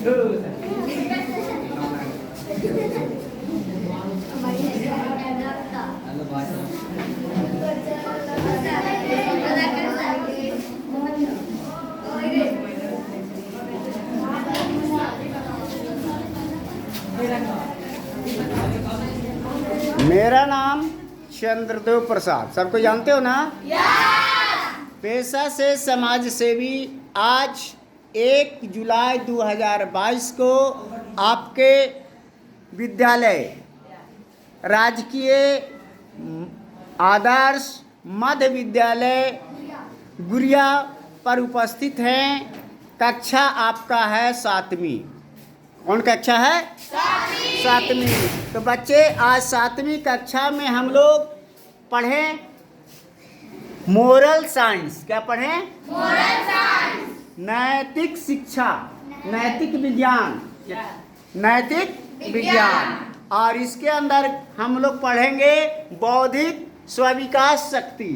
मेरा नाम चंद्रदेव प्रसाद, सबको जानते हो ना? पेशा से समाज सेवी। आज 1 जुलाई 2022 को आपके विद्यालय राजकीय आदर्श मध्य विद्यालय गुरिया पर उपस्थित हैं। कक्षा आपका है 7वीं। कौन कक्षा है? 7वीं। तो बच्चे, आज 7वीं कक्षा में हम लोग पढ़ें मोरल साइंस। क्या पढ़ें? Moral science. नैतिक शिक्षा, नैतिक विज्ञान, नैतिक विज्ञान। और इसके अंदर हम लोग पढ़ेंगे बौद्धिक स्वविकास शक्ति।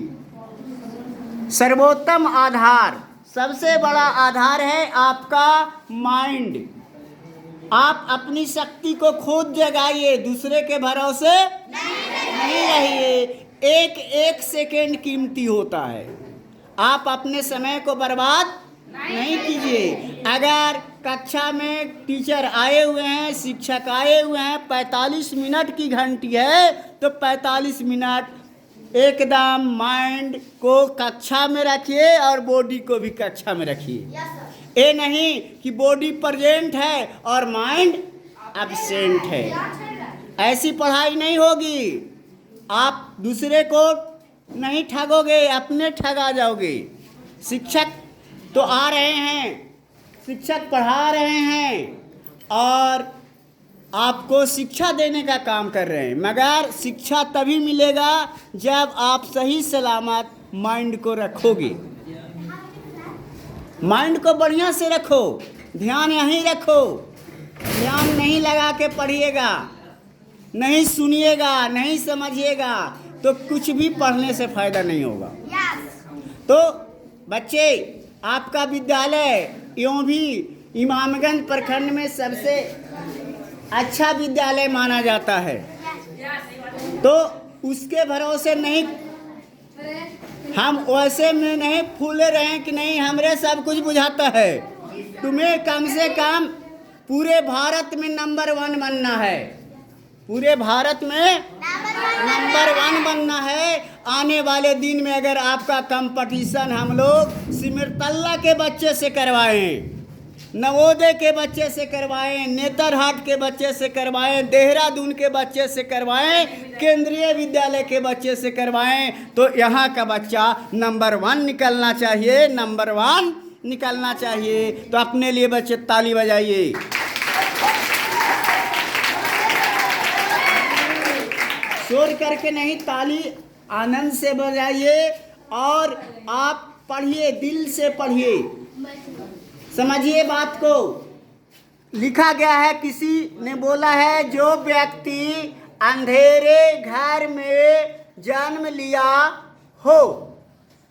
सर्वोत्तम आधार, सबसे बड़ा आधार है आपका माइंड। आप अपनी शक्ति को खुद जगाइए, दूसरे के भरोसे नहीं रहिए। एक एक सेकेंड कीमती होता है। आप अपने समय को बर्बाद नहीं कीजिए। अगर कक्षा में टीचर आए हुए हैं, शिक्षक आए हुए हैं, 45 मिनट की घंटी है, तो 45 मिनट एकदम माइंड को कक्षा में रखिए और बॉडी को भी कक्षा में रखिए। ये नहीं कि बॉडी प्रेजेंट है और माइंड एब्सेंट है। ऐसी पढ़ाई नहीं होगी। आप दूसरे को नहीं ठगोगे, अपने ठगा जाओगे। शिक्षक तो आ रहे हैं, शिक्षक पढ़ा रहे हैं और आपको शिक्षा देने का काम कर रहे हैं, मगर शिक्षा तभी मिलेगा जब आप सही सलामत माइंड को रखोगे। माइंड को बढ़िया से रखो, ध्यान यहीं रखो। ध्यान नहीं लगा के पढ़िएगा, नहीं सुनिएगा, नहीं समझिएगा, तो कुछ भी पढ़ने से फायदा नहीं होगा। तो बच्चे, आपका विद्यालय यूँ भी इमामगंज प्रखंड में सबसे अच्छा विद्यालय माना जाता है। तो उसके भरोसे नहीं, हम वैसे में नहीं फूले रहे कि नहीं हमरे सब कुछ बुझाता है। तुम्हें कम से कम पूरे भारत में नंबर 1 बनना है। पूरे भारत में नंबर 1 बनना है। आने वाले दिन में अगर आपका कंपटीशन हम लोग सिमरतल्ला के बच्चे से करवाएं, नवोदय के बच्चे से करवाएं, नेतरहाट के बच्चे से करवाएं, देहरादून के बच्चे से करवाएं, केंद्रीय विद्यालय के बच्चे से करवाएं, तो यहाँ का बच्चा नंबर 1 निकलना चाहिए, नंबर 1 निकलना चाहिए। तो अपने लिए बच्चे ताली बजाइए। शोर करके नहीं, ताली आनंद से बजाइए और आप पढ़िए, दिल से पढ़िए, समझिए बात को। लिखा गया है, किसी ने बोला है, जो व्यक्ति अंधेरे घर में जन्म लिया हो,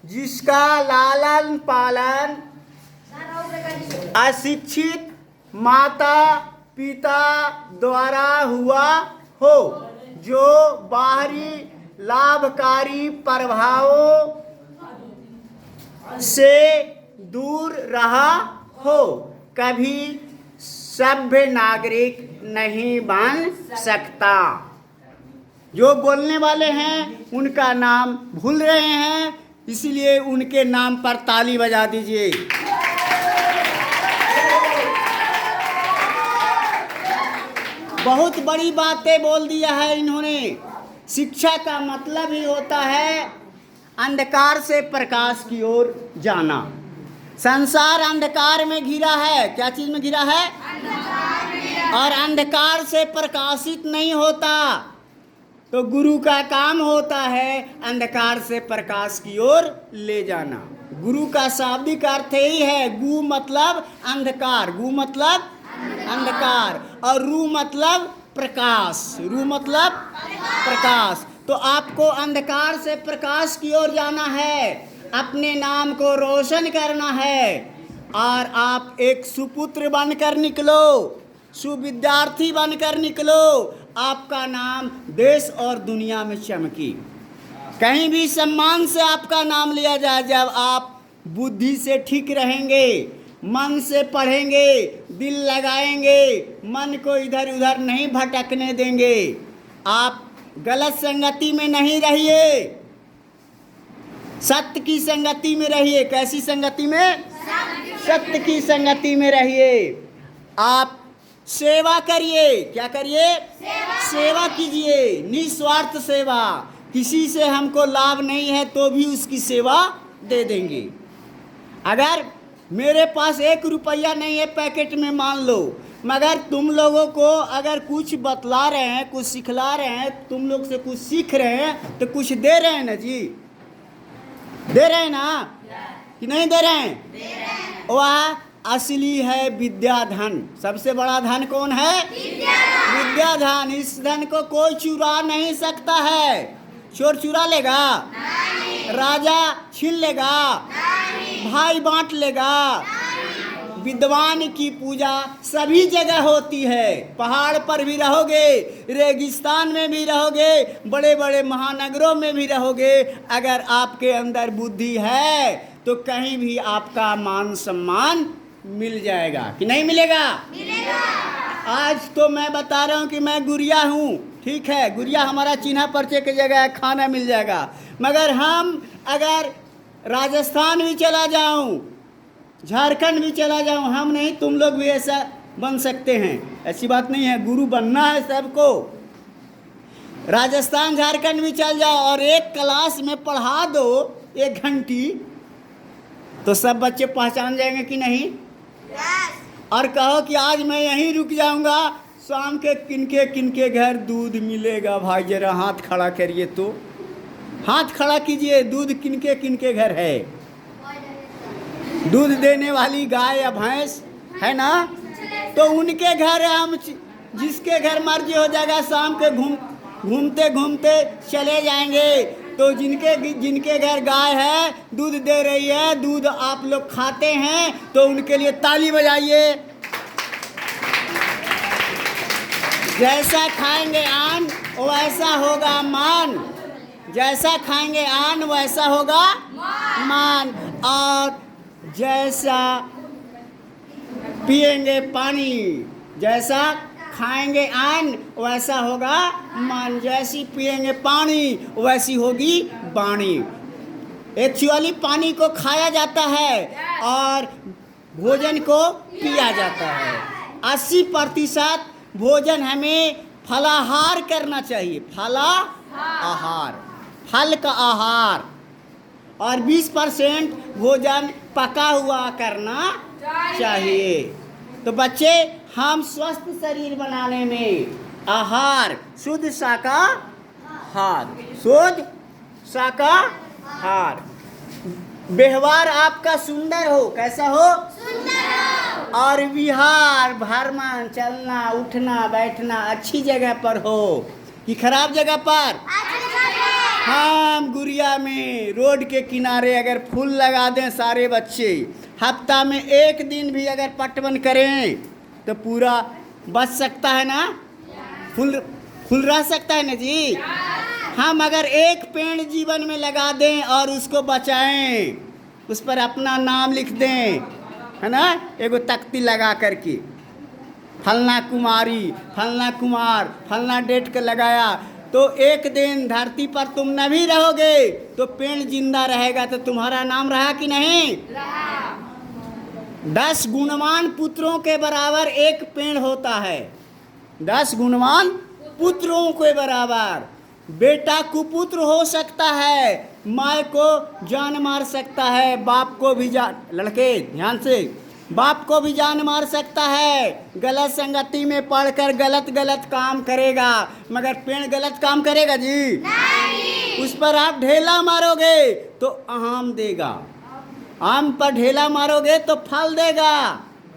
जिसका लालन पालन अशिक्षित माता पिता द्वारा हुआ हो, जो बाहरी लाभकारी प्रभावों से दूर रहा हो, कभी सभ्य नागरिक नहीं बन सकता। जो बोलने वाले हैं उनका नाम भूल रहे हैं, इसलिए उनके नाम पर ताली बजा दीजिए। बहुत बड़ी बातें बोल दिया है इन्होंने। शिक्षा का मतलब ही होता है अंधकार से प्रकाश की ओर जाना। संसार अंधकार में घिरा है। क्या चीज में घिरा है? और अंधकार से प्रकाशित नहीं होता। तो गुरु का काम होता है अंधकार से प्रकाश की ओर ले जाना। गुरु का शाब्दिक अर्थ ही है, गु मतलब अंधकार, गु मतलब अंधकार, और रू मतलब प्रकाश, रू मतलब प्रकाश। तो आपको अंधकार से प्रकाश की ओर जाना है, अपने नाम को रोशन करना है। और आप एक सुपुत्र बनकर निकलो, सुविद्यार्थी बनकर निकलो। आपका नाम देश और दुनिया में चमकी, कहीं भी सम्मान से आपका नाम लिया जाए। जब आप बुद्धि से ठीक रहेंगे, मन से पढ़ेंगे, दिल लगाएंगे, मन को इधर उधर नहीं भटकने देंगे। आप गलत संगति में नहीं रहिए, सत्य की संगति में रहिए। कैसी संगति में? सत्य की संगति में रहिए। आप सेवा करिए। क्या करिए? सेवा कीजिए, निस्वार्थ सेवा। किसी से हमको लाभ नहीं है तो भी उसकी सेवा दे देंगे। अगर मेरे पास 1 रुपया नहीं है पैकेट में, मान लो, मगर तुम लोगों को अगर कुछ बतला रहे हैं, कुछ सिखला रहे हैं, तुम लोग से कुछ सीख रहे हैं, तो कुछ दे रहे हैं ना जी? दे रहे हैं ना कि नहीं दे रहे हैं? वह असली है विद्या धन। सबसे बड़ा धन कौन है? विद्या धन। इस धन को कोई चुरा नहीं सकता है। चोर चुरा लेगा? राजा छीन लेगा? भाई बांट लेगा? विद्वान की पूजा सभी जगह होती है। पहाड़ पर भी रहोगे, रेगिस्तान में भी रहोगे, बड़े बड़े महानगरों में भी रहोगे, अगर आपके अंदर बुद्धि है तो कहीं भी आपका मान सम्मान मिल जाएगा कि नहीं मिलेगा? आज तो मैं बता रहा हूँ कि मैं गुरिया हूँ, ठीक है, गुरिया हमारा चिन्ह पर्चे की जगह है, खाना मिल जाएगा। मगर हम अगर राजस्थान भी चला जाऊँ, झारखंड भी चला जाऊँ, हम नहीं, तुम लोग भी ऐसा बन सकते हैं। ऐसी बात नहीं है, गुरु बनना है सबको। राजस्थान झारखंड भी चल जाओ और एक क्लास में पढ़ा दो 1 घंटी, तो सब बच्चे पहचान जाएंगे कि नहीं? और कहो कि आज मैं यहीं रुक जाऊंगा, शाम के किनके किनके घर दूध मिलेगा? भाई जरा हाथ खड़ा करिए, तो हाथ खड़ा कीजिए। दूध किनके किनके घर है? दूध देने वाली गाय या भैंस है ना, तो उनके घर हम जिसके घर मर्जी हो जाएगा, शाम के घूमते घूमते चले जाएंगे। तो जिनके घर गाय है, दूध दे रही है, दूध आप लोग खाते हैं, तो उनके लिए ताली बजाइए। जैसा खाएंगे अन्न वैसा होगा मान, जैसा खाएंगे अन्न वैसा होगा मान, और जैसा पिएंगे पानी, जैसा खाएंगे अन्न वैसा होगा मान, जैसी पिएंगे पानी वैसी होगी वाणी। एक्चुअली पानी को खाया जाता है और भोजन को पिया जाता है। 80% भोजन हमें फलाहार करना चाहिए, फलाहार, फल का आहार, और 20% भोजन पका हुआ करना चाहिए। तो बच्चे, हम स्वस्थ शरीर बनाने में आहार, शुद्ध शाकाहार, शुद्ध शाकाहार, व्यवहार आपका सुंदर हो। कैसा हो? सुंदर हो। और विहार, भ्रमण, चलना उठना बैठना अच्छी जगह पर हो कि खराब जगह पर? हम गुड़िया में रोड के किनारे अगर फूल लगा दें सारे बच्चे, हफ्ता में 1 दिन भी अगर पटवन करें तो पूरा बच सकता है ना, फूल रह सकता है ना जी। हम अगर एक पेड़ जीवन में लगा दें और उसको बचाएं, उस पर अपना नाम लिख दें, है ना, एगो तख्ती लगा करके, फलना कुमारी, फलना कुमार, फलना डेट का लगाया, तो एक दिन धरती पर तुम न भी रहोगे तो पेड़ जिंदा रहेगा, तो तुम्हारा नाम रहा कि नहीं? 10 गुणवान पुत्रों के बराबर एक पेड़ होता है, 10 गुणवान पुत्रों के बराबर। बेटा कुपुत्र हो सकता है, माँ को जान मार सकता है, बाप को भी जान, लड़के ध्यान से, बाप को भी जान मार सकता है। गलत संगति में पढ़कर गलत काम करेगा, मगर पेड़ गलत काम करेगा जी? नहीं। उस पर आप ढेला मारोगे तो आम देगा, आम पर ढेला मारोगे तो फल देगा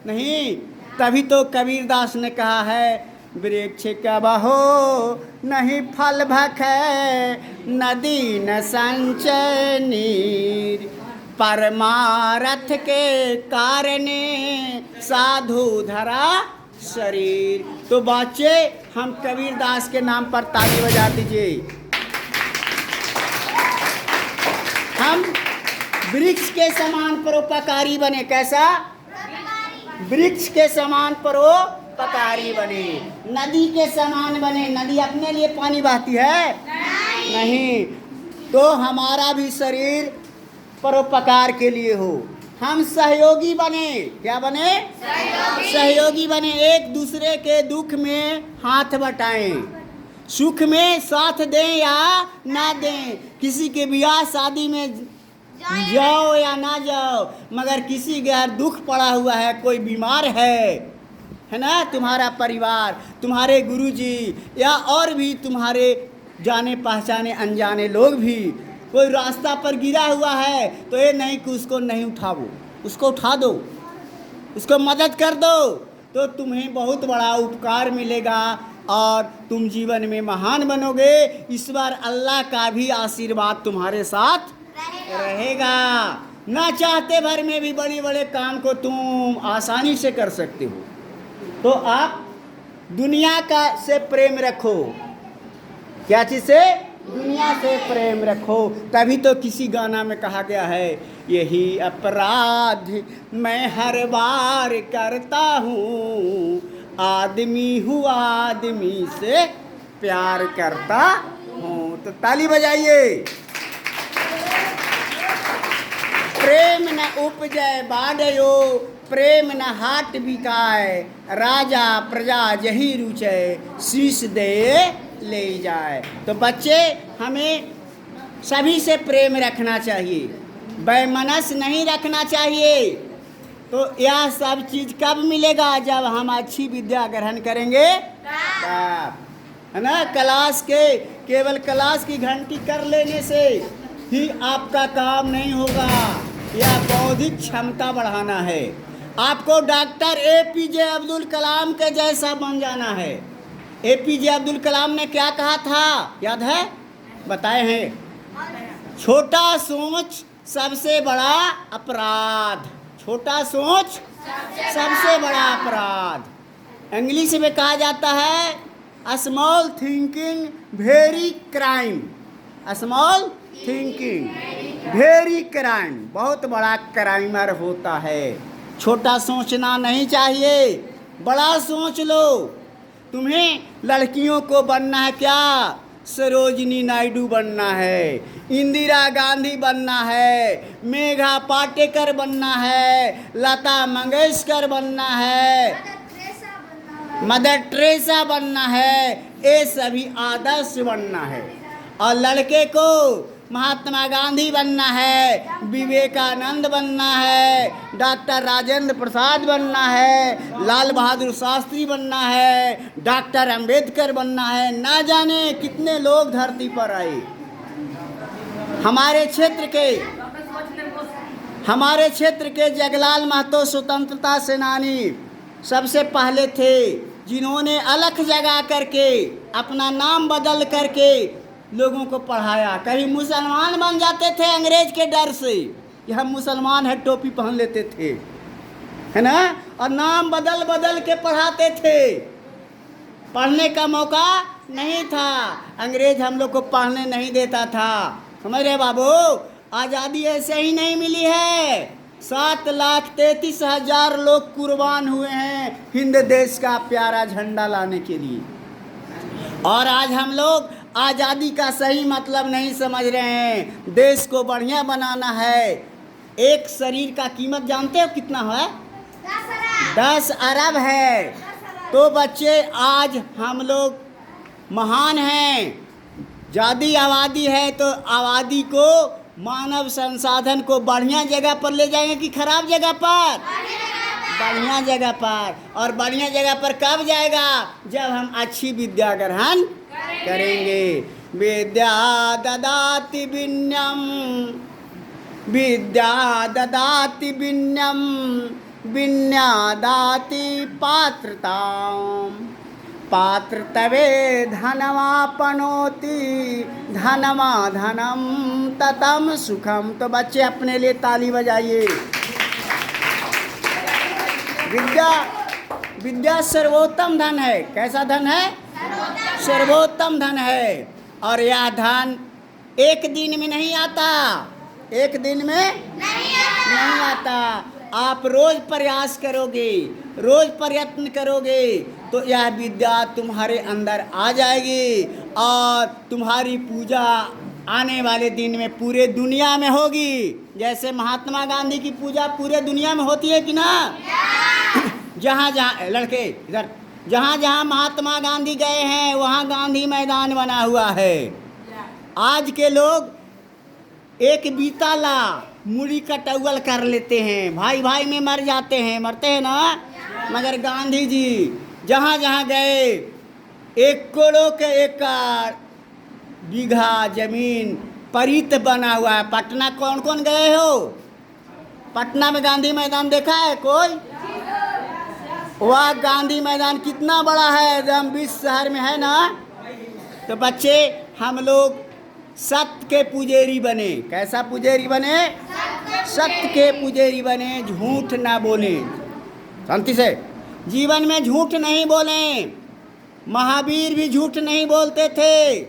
नहीं। तभी तो कबीरदास ने कहा है, वृक्ष कबहो नहीं फल भखै, नदी न संचय नीर, परमारथ के कारणे साधु धरा शरीर। तो बच्चे, हम कबीर दास के नाम पर ताली बजा दीजिए। हम वृक्ष के समान परोपकारी बने। कैसा? वृक्ष के समान परोपकारी बने, नदी के समान बने। नदी अपने लिए पानी बहाती है? नहीं। तो हमारा भी शरीर परोपकार के लिए हो। हम सहयोगी बने। क्या बने? सहयोगी बने। एक दूसरे के दुख में हाथ बटाएं, सुख में साथ दें या ना दें। किसी के ब्याह शादी में जाओ या ना जाओ, मगर किसी के घर दुख पड़ा हुआ है, कोई बीमार है ना, तुम्हारा परिवार, तुम्हारे गुरुजी या और भी तुम्हारे जाने पहचाने अनजाने लोग भी, कोई रास्ता पर गिरा हुआ है, तो ये नहीं कि उसको नहीं उठाओ, उसको उठा दो, उसको मदद कर दो, तो तुम्हें बहुत बड़ा उपकार मिलेगा और तुम जीवन में महान बनोगे। इस बार अल्लाह का भी आशीर्वाद तुम्हारे साथ रहेगा। ना चाहते भर में भी बड़े बड़े काम को तुम आसानी से कर सकते हो। तो आप दुनिया का से प्रेम रखो। क्या चीज़ से? दुनिया से प्रेम रखो। तभी तो किसी गाना में कहा गया है, यही अपराध मैं हर बार करता हूँ, आदमी हूँ आदमी से प्यार करता हूँ। तो ताली बजाइए। प्रेम न उपजय बाडयो, प्रेम न हाट बिकाय, राजा प्रजा जही रुचय, शीश दे ले जाए। तो बच्चे, हमें सभी से प्रेम रखना चाहिए, वैमनस्य नहीं रखना चाहिए। तो यह सब चीज़ कब मिलेगा? जब हम अच्छी विद्या ग्रहण करेंगे तब, है ना। केवल क्लास की घंटी कर लेने से ही आपका काम नहीं होगा। यह बौद्धिक क्षमता बढ़ाना है। आपको डॉक्टर APJ अब्दुल कलाम के जैसा बन जाना है। APJ अब्दुल कलाम ने क्या कहा था, याद है? बताए हैं, छोटा सोच सबसे बड़ा अपराध। छोटा सोच सबसे बड़ा अपराध। इंग्लिश में कहा जाता है small thinking very crime. Small thinking very crime, बहुत बड़ा क्राइमर होता है। छोटा सोचना नहीं चाहिए, बड़ा सोच लो। तुम्हें लड़कियों को बनना है क्या? सरोजिनी नायडू बनना है, इंदिरा गांधी बनना है, मेघा पाटेकर बनना है, लता मंगेशकर बनना है, मदर टेरेसा बनना है। ये सभी आदर्श बनना है। और लड़के को महात्मा गांधी बनना है, विवेकानंद बनना है, डॉक्टर राजेंद्र प्रसाद बनना है, लाल बहादुर शास्त्री बनना है, डॉक्टर अंबेडकर बनना है। ना जाने कितने लोग धरती पर आए। हमारे क्षेत्र के जगलाल महतो स्वतंत्रता सेनानी सबसे पहले थे, जिन्होंने अलख जगा करके अपना नाम बदल करके लोगों को पढ़ाया। कभी मुसलमान बन जाते थे अंग्रेज के डर से कि हम मुसलमान है, टोपी पहन लेते थे, है ना, और नाम बदल बदल के पढ़ाते थे। पढ़ने का मौका नहीं था, अंग्रेज हम लोग को पढ़ने नहीं देता था। समझ रहे बाबू? आज़ादी ऐसे ही नहीं मिली है। 7,33,000 लोग कुर्बान हुए हैं हिंद देश का प्यारा झंडा लाने के लिए। और आज हम लोग आज़ादी का सही मतलब नहीं समझ रहे हैं। देश को बढ़िया बनाना है। एक शरीर का कीमत जानते हो कितना है? 10 अरब है। तो बच्चे, आज हम लोग महान हैं। ज़्यादा आबादी है तो आबादी को, मानव संसाधन को बढ़िया जगह पर ले जाएंगे कि खराब जगह पर? बढ़िया जगह पर। और बढ़िया जगह पर कब जाएगा? जब हम अच्छी विद्या ग्रहण करेंगे। विद्या ददाति विनयम, विद्या ददाति विनयम, विनया दाति पात्रताम, पात्र तवे धनमापनोति धनमा धनम ततम सुखम। तो बच्चे अपने लिए ताली बजाइए। विद्या सर्वोत्तम धन है। कैसा धन है? सर्वोत्तम धन है। और यह धन एक दिन में नहीं आता, एक दिन में नहीं आता। आप रोज प्रयास करोगे, रोज प्रयत्न करोगे तो यह विद्या तुम्हारे अंदर आ जाएगी और तुम्हारी पूजा आने वाले दिन में पूरे दुनिया में होगी। जैसे महात्मा गांधी की पूजा पूरे दुनिया में होती है कि ना? जहाँ जहाँ लड़के इधर, जहाँ जहाँ महात्मा गांधी गए हैं वहाँ गांधी मैदान बना हुआ है। आज के लोग एक बीताला मुड़ी कटौल कर लेते हैं, भाई भाई में मर जाते हैं, मरते हैं ना। मगर गांधी जी जहाँ जहाँ गए एक करोड़ के एकड़ बीघा जमीन परित बना हुआ है। पटना कौन कौन गए हो? पटना में गांधी मैदान देखा है कोई? वह गांधी मैदान कितना बड़ा है, एकदम 20 शहर में है ना। तो बच्चे हम लोग सत्य के पुजेरी बने। कैसा पुजेरी बने? सत्य के पुजेरी बने, झूठ ना बोले। शांति से जीवन में झूठ नहीं बोले। महावीर भी झूठ नहीं बोलते थे,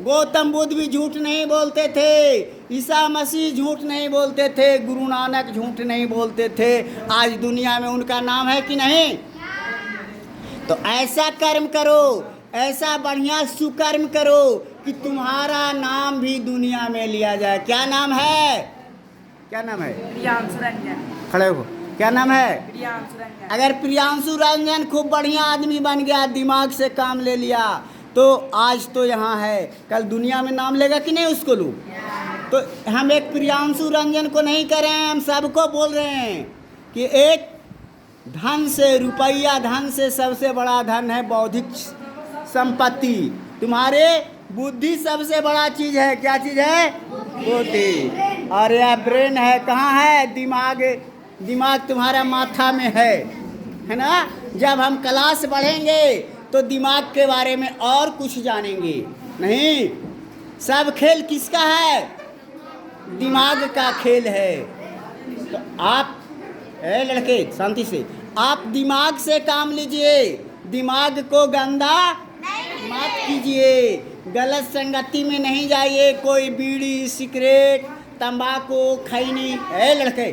गौतम बुद्ध भी झूठ नहीं बोलते थे, ईसा मसीह झूठ नहीं बोलते थे, गुरु नानक झूठ नहीं बोलते थे। आज दुनिया में उनका नाम है कि नहीं? तो ऐसा कर्म करो, ऐसा बढ़िया सुकर्म करो कि तुम्हारा नाम भी दुनिया में लिया जाए। क्या नाम है? क्या नाम है? प्रियांशु रंजन। खड़े हो। क्या नाम है? प्रियांशु रंजन। अगर प्रियांशु रंजन खूब बढ़िया आदमी बन गया, दिमाग से काम ले लिया, तो आज तो यहाँ है, कल दुनिया में नाम लेगा कि नहीं उसको लोग? तो हम एक प्रियांशु रंजन को नहीं कर रहे हैं, हम सबको बोल रहे हैं कि एक धन से, रुपया धन से सबसे बड़ा धन है बौद्धिक संपत्ति। तुम्हारे बुद्धि सबसे बड़ा चीज़ है। क्या चीज़ है? बुद्धि। और यह ब्रेन है, कहाँ है? दिमाग। दिमाग तुम्हारा माथा में है ना। जब हम क्लास बढ़ेंगे तो दिमाग के बारे में और कुछ जानेंगे। नहीं, सब खेल किसका है? दिमाग का खेल है। तो आप लड़के शांति से, आप दिमाग से काम लीजिए, दिमाग को गंदा मत कीजिए, गलत संगति में नहीं जाइए। कोई बीड़ी सिगरेट तंबाकू खैनी, लड़के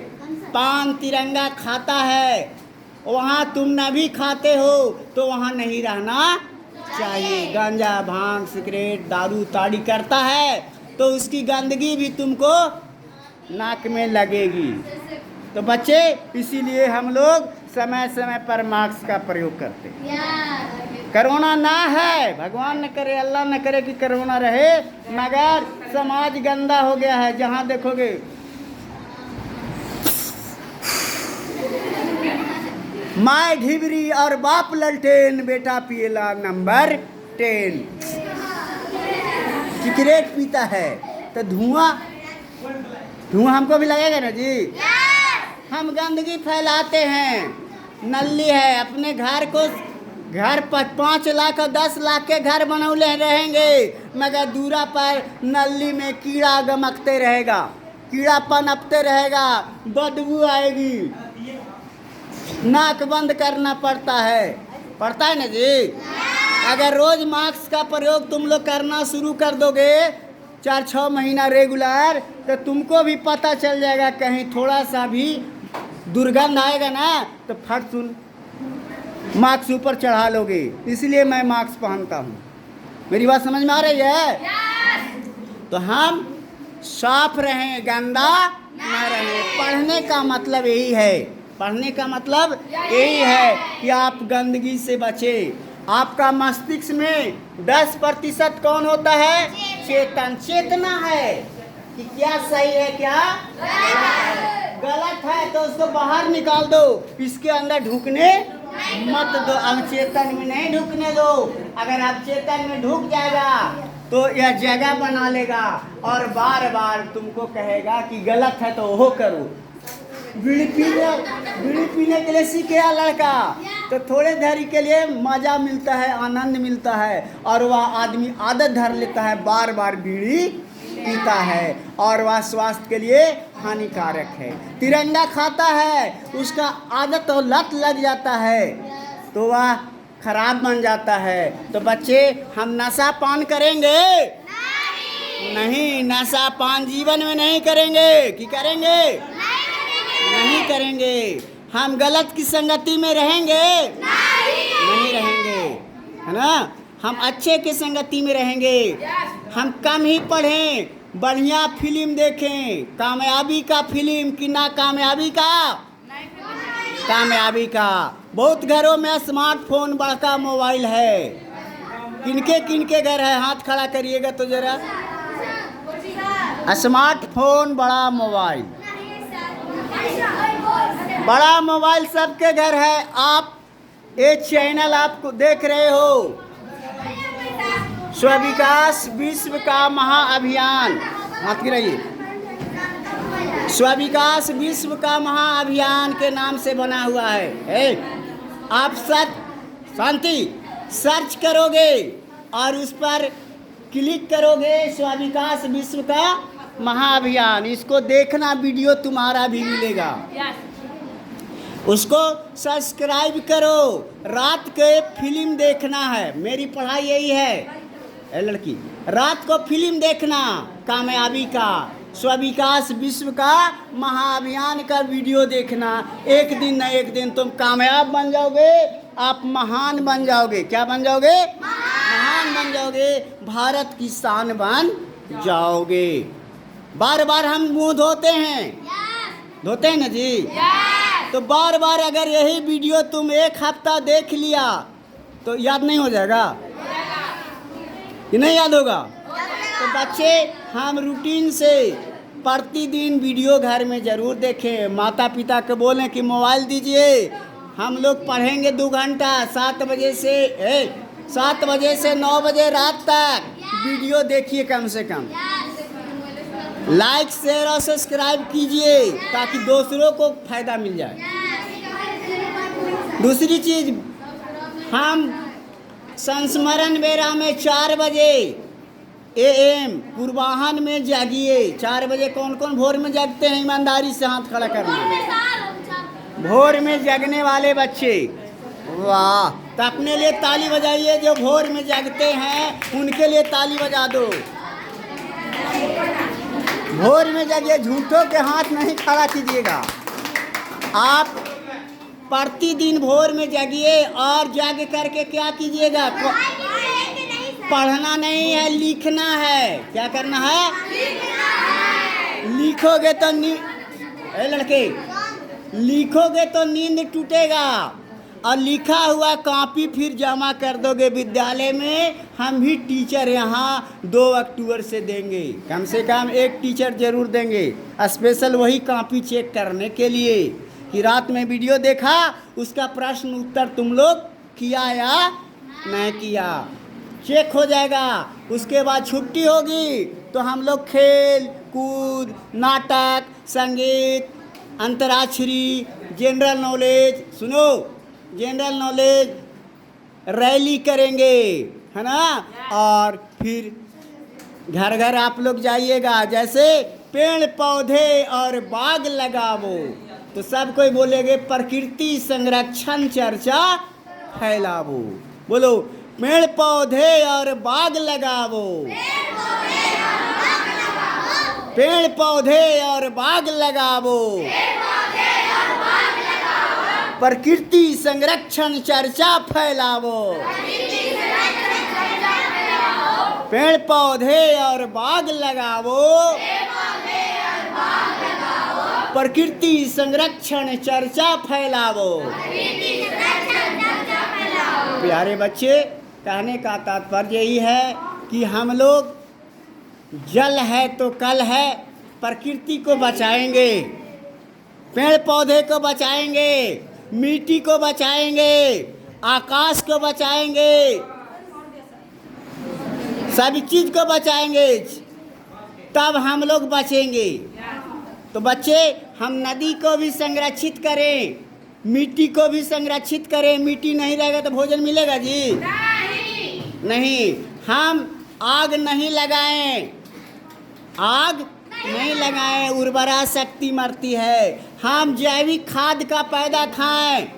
पान तिरंगा खाता है, वहाँ तुम न भी खाते हो तो वहाँ नहीं रहना चाहिए। गांजा भांग सिगरेट दारू ताड़ी करता है तो उसकी गंदगी भी तुमको नाक में लगेगी। तो बच्चे इसीलिए हम लोग समय समय पर मास्क का प्रयोग करते हैं। कोरोना ना है, भगवान न करे, अल्लाह न करे कि कोरोना रहे, मगर समाज गंदा हो गया है। जहाँ देखोगे माँ ढिबरी और बाप ललटेन, बेटा पिएला नंबर 10। सिगरेट पीता है तो धुआं हमको भी लगेगा ना जी। हम गंदगी फैलाते हैं। नल्ली है, अपने घर को घर पर 5 लाख और 10 लाख के घर बनौले रहेंगे, मगर दूरा पर नल्ली में कीड़ा गमकते रहेगा, कीड़ा पनपते रहेगा, बदबू आएगी, नाक बंद करना पड़ता है ना जी। अगर रोज मास्क का प्रयोग तुम लोग करना शुरू कर दोगे 4-6 महीना रेगुलर, तो तुमको भी पता चल जाएगा। कहीं थोड़ा सा भी दुर्गंध आएगा ना तो फट सुन मास्क ऊपर चढ़ा लोगे। इसलिए मैं मास्क पहनता हूँ। मेरी बात समझ में आ रही है? तो हम साफ रहें, गंदा न रहें। पढ़ने का मतलब यही है, पढ़ने का मतलब यही है कि आप गंदगी से बचें। आपका मस्तिष्क में 10% कौन होता है? चेतन। चेतना है कि क्या सही है क्या गलत है, तो उसको बाहर निकाल दो, इसके अंदर ढुकने मत दो। अवचेतन में नहीं ढुकने दो। अगर अवचेतन में ढुक जाएगा तो यह जगह बना लेगा और बार बार तुमको कहेगा कि गलत है तो वो करो। बीड़ी पीने के लिए सीखेगा लड़का, तो थोड़े देरी के लिए मज़ा मिलता है, आनंद मिलता है, और वह आदमी आदत धर लेता है, बार बार बीड़ी पीता है, और वह स्वास्थ्य के लिए हानिकारक है। तिरंगा खाता है, उसका आदत और लत लग जाता है, तो वह खराब बन जाता है। तो बच्चे, हम नशा पान करेंगे? नहीं, नशा पान जीवन में नहीं करेंगे। कि करेंगे? नहीं करेंगे। हम गलत की संगति में रहेंगे? नहीं रहेंगे, है ना। हम अच्छे की संगति में रहेंगे। हम कम ही पढ़ें, बढ़िया फिल्म देखें, कामयाबी का फिल्म कि ना कामयाबी का? कामयाबी का। बहुत घरों में स्मार्टफोन, बड़का मोबाइल है। किनके किनके घर है? हाथ खड़ा करिएगा तो जरा। स्मार्टफोन, बड़ा मोबाइल, बड़ा मोबाइल सबके घर है। आप ये चैनल आपको देख रहे हो, स्व-विकास विश्व का महाअभियान, हाथ गिराइए, स्व-विकास विश्व का महाअभियान के नाम से बना हुआ है। आप शांति सर्च करोगे और उस पर क्लिक करोगे, स्व-विकास विश्व का महाअभियान, इसको देखना, वीडियो तुम्हारा भी मिलेगा। उसको सब्सक्राइब करो। रात के फिल्म देखना है, मेरी पढ़ाई यही है। ए लड़की, रात को फिल्म देखना, कामयाबी का, स्व-विकास विश्व का महाअभियान का वीडियो देखना। एक दिन न एक दिन तुम कामयाब बन जाओगे, आप महान बन जाओगे। क्या बन जाओगे? महान बन जाओगे, भारत की शान बन जाओगे। बार बार हम मुंह धोते हैं, धोते हैं ना जी। तो बार बार अगर यही वीडियो तुम एक हफ्ता देख लिया तो याद नहीं हो जाएगा? कि नहीं याद होगा? तो बच्चे, हम रूटीन से प्रतिदिन वीडियो घर में ज़रूर देखें। माता पिता को बोलें कि मोबाइल दीजिए, हम लोग पढ़ेंगे 2 घंटा, 7 बजे से 9 बजे रात तक वीडियो देखिए। कम से कम लाइक, शेयर और सब्सक्राइब कीजिए ताकि दूसरों को फायदा मिल जाए। दूसरी चीज़, हम संस्मरण बेरा में 4 बजे AM पूर्वाहन में जागिए। 4 बजे कौन कौन भोर में जागते हैं? ईमानदारी से हाथ खड़ा करना। भोर में जागने वाले बच्चे, वाह, तो अपने लिए ताली बजाइए। जो भोर में जागते हैं उनके लिए ताली बजा दो। भोर में जागिए, झूठों के हाथ नहीं खड़ा कीजिएगा। आप प्रतिदिन भोर में जागिए और जाग करके क्या कीजिएगा? पढ़ना नहीं है, लिखना है। क्या करना है? लिखोगे तो लड़के, लिखोगे तो नींद टूटेगा, और लिखा हुआ कॉपी फिर जमा कर दोगे विद्यालय में। हम भी टीचर यहाँ 2 अक्टूबर से देंगे, कम से कम एक टीचर जरूर देंगे, स्पेशल वही कॉपी चेक करने के लिए कि रात में वीडियो देखा, उसका प्रश्न उत्तर तुम लोग किया या नहीं किया, चेक हो जाएगा। उसके बाद छुट्टी होगी तो हम लोग खेल कूद, नाटक, संगीत, अंतराक्षरी, जनरल नॉलेज, सुनो, जनरल नॉलेज रैली करेंगे, है ना। और फिर घर घर आप लोग जाइएगा, जैसे पेड़ पौधे और बाग लगावो, तो सब कोई बोलेंगे प्रकृति संरक्षण चर्चा फैलावो। बोलो, पेड़ पौधे और बाग लगावो, पेड़ पौधे और बाग लगावो, प्रकृति संरक्षण चर्चा फैलावो, पेड़ पौधे और बाग लगावो, प्रकृति संरक्षण चर्चा फैलावो। प्यारे बच्चे, कहने का तात्पर्य यही है कि हम लोग जल है तो कल है, प्रकृति को बचाएंगे, पेड़ पौधे को बचाएंगे, मिट्टी को बचाएंगे, आकाश को बचाएंगे, सभी चीज को बचाएंगे, तब हम लोग बचेंगे। तो बच्चे, हम नदी को भी संरक्षित करें, मिट्टी को भी संरक्षित करें। मिट्टी नहीं रहेगा तो भोजन मिलेगा जी? नहीं। हम आग नहीं लगाएं, आग नहीं लगाएं, उर्वरा शक्ति मरती है। हम जैविक खाद का पैदा खाएं,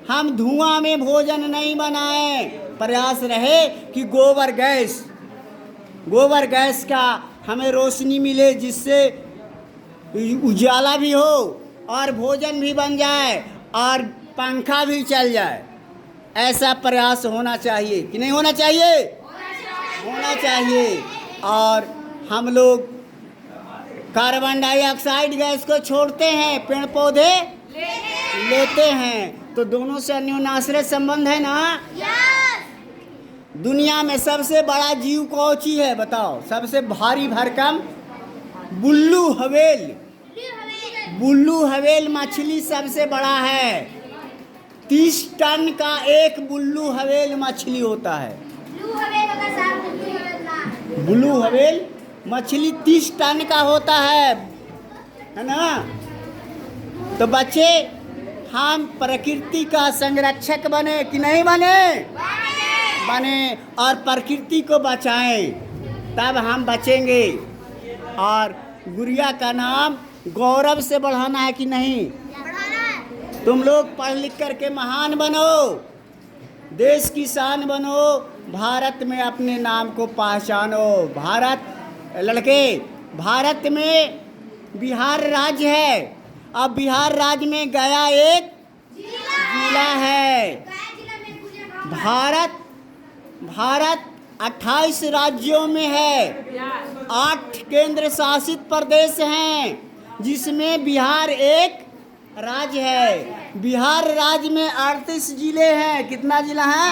हम धुआं में भोजन नहीं बनाएं। प्रयास रहे कि गोबर गैस का हमें रोशनी मिले, जिससे उजाला भी हो और भोजन भी बन जाए और पंखा भी चल जाए। ऐसा प्रयास होना चाहिए कि नहीं होना चाहिए? होना चाहिए। और हम लोग कार्बन डाइऑक्साइड गैस को छोड़ते हैं, पेड़ पौधे लेते हैं, तो दोनों से अन्योन्याश्रय संबंध है ना? दुनिया में सबसे बड़ा जीव कौन सी है बताओ? सबसे भारी भरकम बुल्लू हवेल मछली सबसे बड़ा है। 30 टन का एक बुल्लू हवेल मछली होता है। बुल्लू हवेल मछली 30 टन का होता है ना? तो बच्चे, हम प्रकृति का संरक्षक बने कि नहीं बने? बने और प्रकृति को बचाएं, तब हम बचेंगे। और गुड़िया का नाम गौरव से बढ़ाना है कि नहीं? तुम लोग पढ़ लिख करके महान बनो, देश की शान बनो, भारत में अपने नाम को पहचानो। भारत में बिहार राज्य है, अब बिहार राज्य में गया एक जिला है। भारत 28 राज्यों में है, 8 केंद्र शासित प्रदेश हैं, जिसमें बिहार एक राज्य है। बिहार राज्य में 38 जिले हैं। कितना जिला है?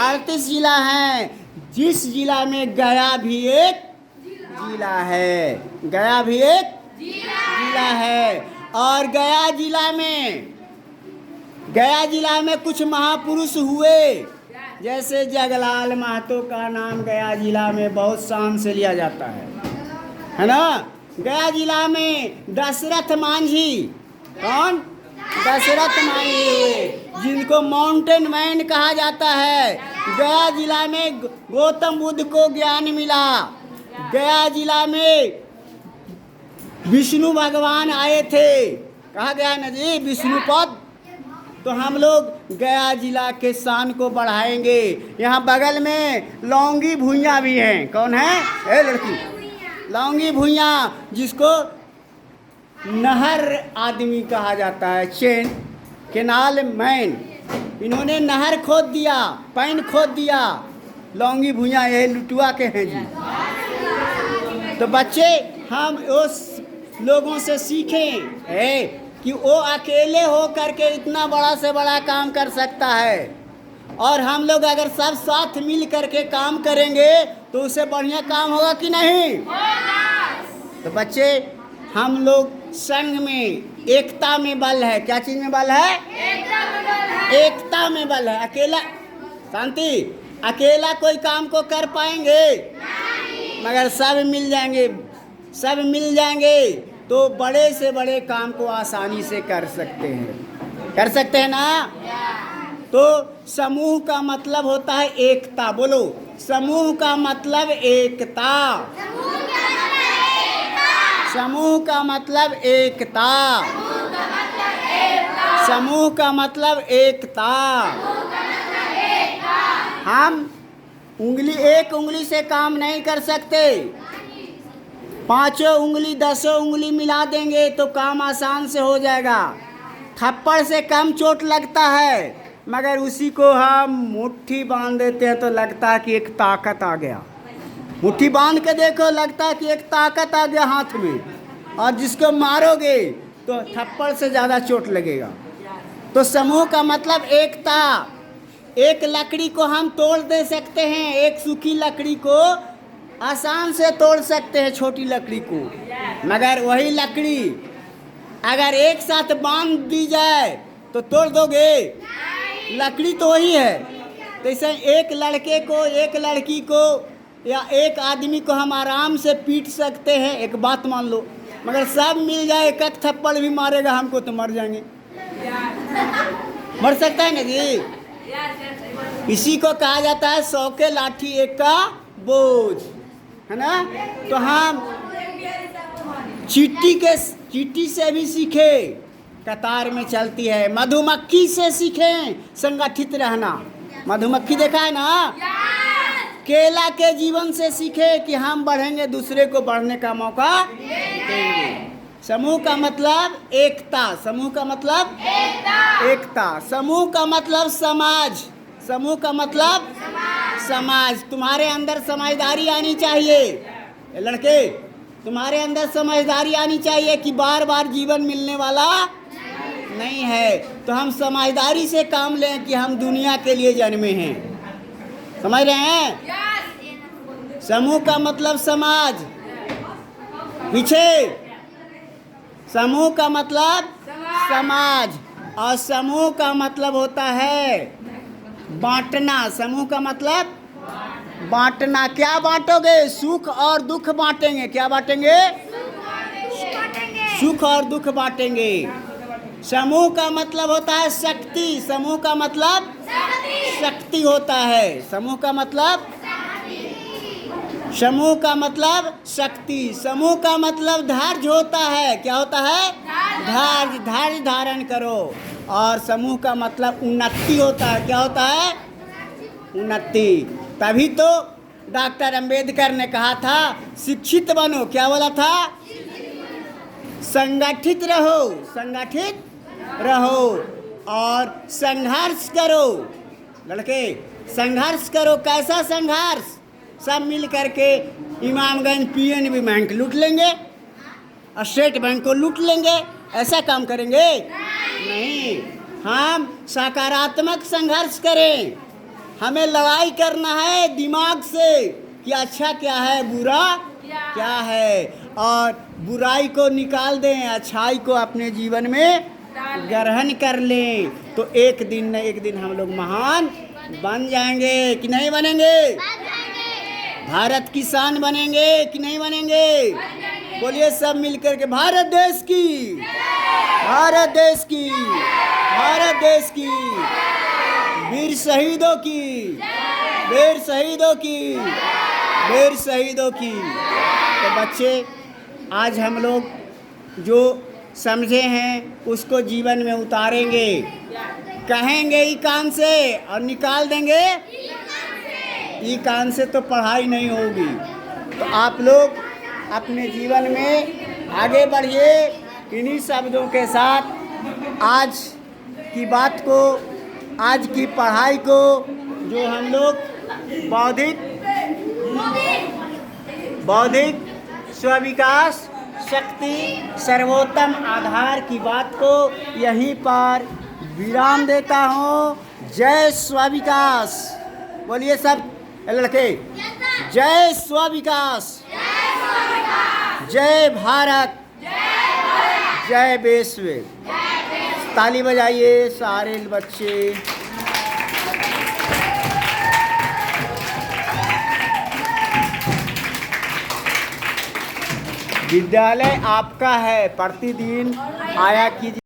38 जिला हैं, जिस जिला में गया भी एक जिला है। गया भी एक जिला है। और गया जिला में कुछ महापुरुष हुए, जैसे जगलाल महतो का नाम गया जिला में बहुत शान से लिया जाता है ना? गया जिला में दशरथ मांझी, कौन? दशरथ मांझी हुए, जिनको माउंटेन मैन कहा जाता है। गया जिला में गौतम बुद्ध को ज्ञान मिला। गया जिला में विष्णु भगवान आए थे, कहा गया ना जी, विष्णुपद। तो हम लोग गया जिला के शान को बढ़ाएंगे। यहाँ बगल में लौंगी भुइयाँ भी हैं। कौन है? ए लड़की, लौंगी भुइयाँ, जिसको नहर आदमी कहा जाता है, केनाल मैन। इन्होंने नहर खोद दिया, पैन खोद दिया। लौंगी भुइयाँ ये लुटुआ के हैं जी। तो बच्चे, हम उस लोगों से सीखें कि वो अकेले हो करके इतना बड़ा से बड़ा काम कर सकता है, और हम लोग अगर सब साथ मिल करके काम करेंगे तो उससे बढ़िया काम होगा कि नहीं? तो बच्चे, हम लोग संघ में एकता में बल है। क्या चीज में बल है? एकता में बल है। अकेला शांति, अकेला कोई काम को कर पाएंगे? मगर सब मिल जाएंगे तो बड़े से बड़े काम को आसानी से कर सकते हैं ना? तो समूह का मतलब होता है एकता। बोलो, समूह का मतलब एकता। समूह का मतलब एकता। समूह का मतलब एकता। हम एक उंगली से काम नहीं कर सकते। 5 उंगली 10 उंगली मिला देंगे तो काम आसान से हो जाएगा। थप्पड़ से कम चोट लगता है, मगर उसी को हम मुट्ठी बांध देते हैं तो लगता है कि एक ताकत आ गया। मुट्ठी बांध के देखो, लगता है कि एक ताकत आ गया हाथ में, और जिसको मारोगे तो थप्पड़ से ज़्यादा चोट लगेगा। तो समूह का मतलब एकता। एक लकड़ी को हम तोड़ दे सकते हैं, एक सूखी लकड़ी को आसान से तोड़ सकते हैं, छोटी लकड़ी को, मगर वही लकड़ी अगर एक साथ बांध दी जाए तो तोड़ दोगे? लकड़ी तो वही है। तो ऐसे एक लड़के को, एक लड़की को या एक आदमी को हम आराम से पीट सकते हैं। एक बात मान लो, मगर सब मिल जाए, एक एक थप्पड़ भी मारेगा हमको तो मर जाएंगे। मर सकता है ना जी। इसी को कहा जाता है 100 के लाठी एक का बोझ, है ना। तो हम चींटी से भी सीखे, कतार में चलती है। मधुमक्खी से सीखें संगठित रहना। मधुमक्खी देखा है ना। केला के जीवन से सीखे कि हम बढ़ेंगे, दूसरे को बढ़ने का मौका देंगे। समूह का मतलब एकता। समूह का मतलब एकता। समूह का मतलब समाज। समूह का मतलब समाज। तुम्हारे अंदर समझदारी आनी चाहिए ये लड़के, तुम्हारे अंदर समझदारी आनी चाहिए कि बार बार जीवन मिलने वाला नहीं है। तो हम समझदारी से काम लें कि हम दुनिया के लिए जन्मे हैं। समझ रहे हैं। समूह का मतलब समाज। पीछे समूह का मतलब समाज, और समूह का मतलब होता है बांटना। समूह का मतलब बांटना। क्या बांटोगे? सुख और दुख बांटेंगे। क्या बांटेंगे? सुख और दुख बांटेंगे। समूह का मतलब होता है शक्ति। समूह का मतलब शक्ति होता है। समूह का मतलब शक्ति। समूह का मतलब धैर्य होता है। क्या होता है? धैर्य। धैर्य धारण करो। और समूह का मतलब उन्नति होता है। क्या होता है? उन्नति। तभी तो डॉक्टर अंबेडकर ने कहा था शिक्षित बनो। क्या बोला था? संगठित रहो। संगठित रहो और संघर्ष करो। लड़के संघर्ष करो। कैसा संघर्ष? सब मिल करके इमामगंज पीएनबी बैंक लूट लेंगे, स्टेट बैंक को लूट लेंगे। ऐसा काम करेंगे? नहीं। हम सकारात्मक संघर्ष करें। हमें लड़ाई करना है दिमाग से कि अच्छा क्या है, बुरा क्या है, और बुराई को निकाल दें, अच्छाई को अपने जीवन में ग्रहण कर लें। तो एक दिन न एक दिन हम लोग महान बन जाएंगे कि नहीं बनेंगे? भारत की शान बनेंगे कि नहीं बनेंगे? बोलिए सब मिलकर के, भारत देश की, भारत देश की, भारत देश की, वीर शहीदों की, वीर शहीदों की, वीर शहीदों की। तो बच्चे आज हम लोग जो समझे हैं उसको जीवन में उतारेंगे। कहेंगे ई कान से और निकाल देंगे ई कान से, तो पढ़ाई नहीं होगी। तो आप लोग अपने जीवन में आगे बढ़िए। इन्हीं शब्दों के साथ आज की बात को, आज की पढ़ाई को, जो हम लोग बौद्धिक स्व-विकास शक्ति सर्वोत्तम आधार की बात को यहीं पर विराम देता हूँ। जय स्व-विकास। बोलिए सब लड़के, जय स्व-विकास, जय भारत, जय विश्व। ताली बजाइए सारे बच्चे। विद्यालय आपका है, प्रतिदिन आया कीजिए।